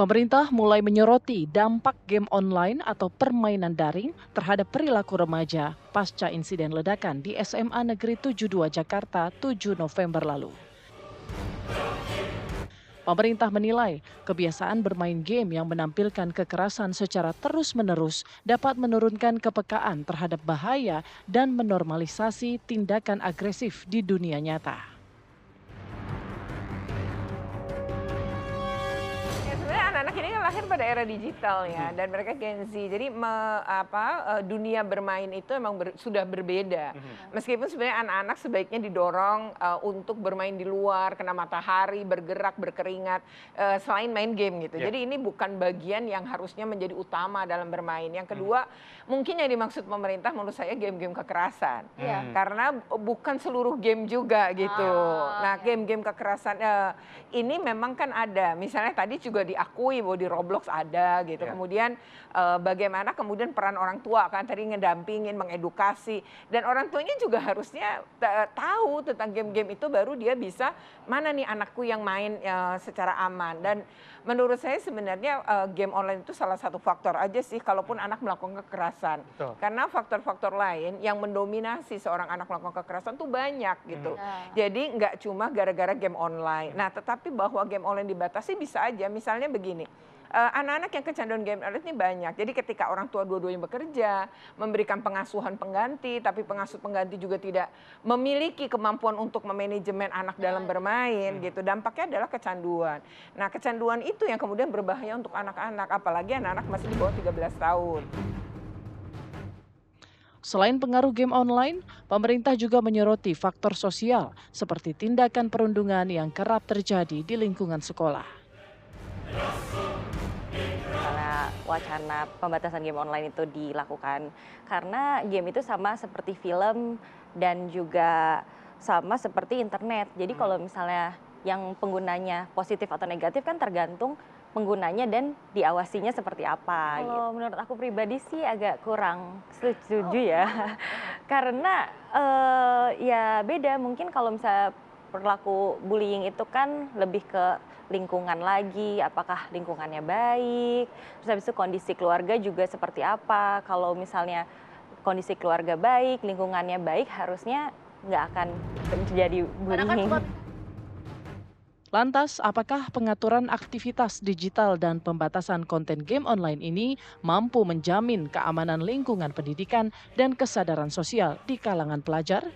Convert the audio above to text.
Pemerintah mulai menyoroti dampak game online atau permainan daring terhadap perilaku remaja pasca insiden ledakan di SMA Negeri 72 Jakarta 7 November lalu. Pemerintah menilai kebiasaan bermain game yang menampilkan kekerasan secara terus-menerus dapat menurunkan kepekaan terhadap bahaya dan menormalisasi tindakan agresif di dunia nyata. Ya, sebenarnya anak-anak ini kan lahir pada era digital ya, dan mereka Gen Z. Jadi dunia bermain itu emang sudah berbeda. Meskipun sebenarnya anak-anak sebaiknya didorong untuk bermain di luar, kena matahari, bergerak, berkeringat, selain main game gitu. Jadi ini bukan bagian yang harusnya menjadi utama dalam bermain. Yang kedua, mungkin yang dimaksud pemerintah menurut saya game-game kekerasan. Karena bukan seluruh game juga gitu. Nah, game-game kekerasan ini memang kan ada. Misalnya tadi juga diakui bahwa di Roblox ada gitu. Kemudian bagaimana kemudian peran orang tua kan tadi ngedampingin, mengedukasi, dan orang tuanya juga harusnya tahu tentang game-game itu, baru dia bisa mana nih anakku yang main secara aman. Dan menurut saya sebenarnya game online itu salah satu faktor aja sih kalaupun anak melakukan kekerasan. Karena faktor-faktor lain yang mendominasi seorang anak melakukan kekerasan tuh banyak gitu. Jadi nggak cuma gara-gara game online. Nah, tetapi bahwa game online dibatasi bisa aja. Misalnya begini, anak-anak yang kecanduan game online ini banyak. Jadi ketika orang tua dua-duanya bekerja, memberikan pengasuhan pengganti, tapi pengasuh pengganti juga tidak memiliki kemampuan untuk memanajemen anak dalam bermain gitu. Dampaknya adalah kecanduan. Nah, kecanduan itu yang kemudian berbahaya untuk anak-anak, apalagi anak-anak masih di bawah 13 tahun. Selain pengaruh game online, pemerintah juga menyoroti faktor sosial seperti tindakan perundungan yang kerap terjadi di lingkungan sekolah. Misalnya wacana pembatasan game online itu dilakukan karena game itu sama seperti film dan juga sama seperti internet. Jadi kalau misalnya yang penggunanya positif atau negatif kan tergantung penggunanya dan diawasinya seperti apa. Kalau menurut aku pribadi sih agak kurang setuju ya, karena ya beda. Mungkin kalau misalnya perilaku bullying itu kan lebih ke lingkungan lagi, apakah lingkungannya baik, terus habis itu kondisi keluarga juga seperti apa. Kalau misalnya kondisi keluarga baik, lingkungannya baik, harusnya nggak akan terjadi bullying. Lantas, apakah pengaturan aktivitas digital dan pembatasan konten game online ini mampu menjamin keamanan lingkungan pendidikan dan kesadaran sosial di kalangan pelajar?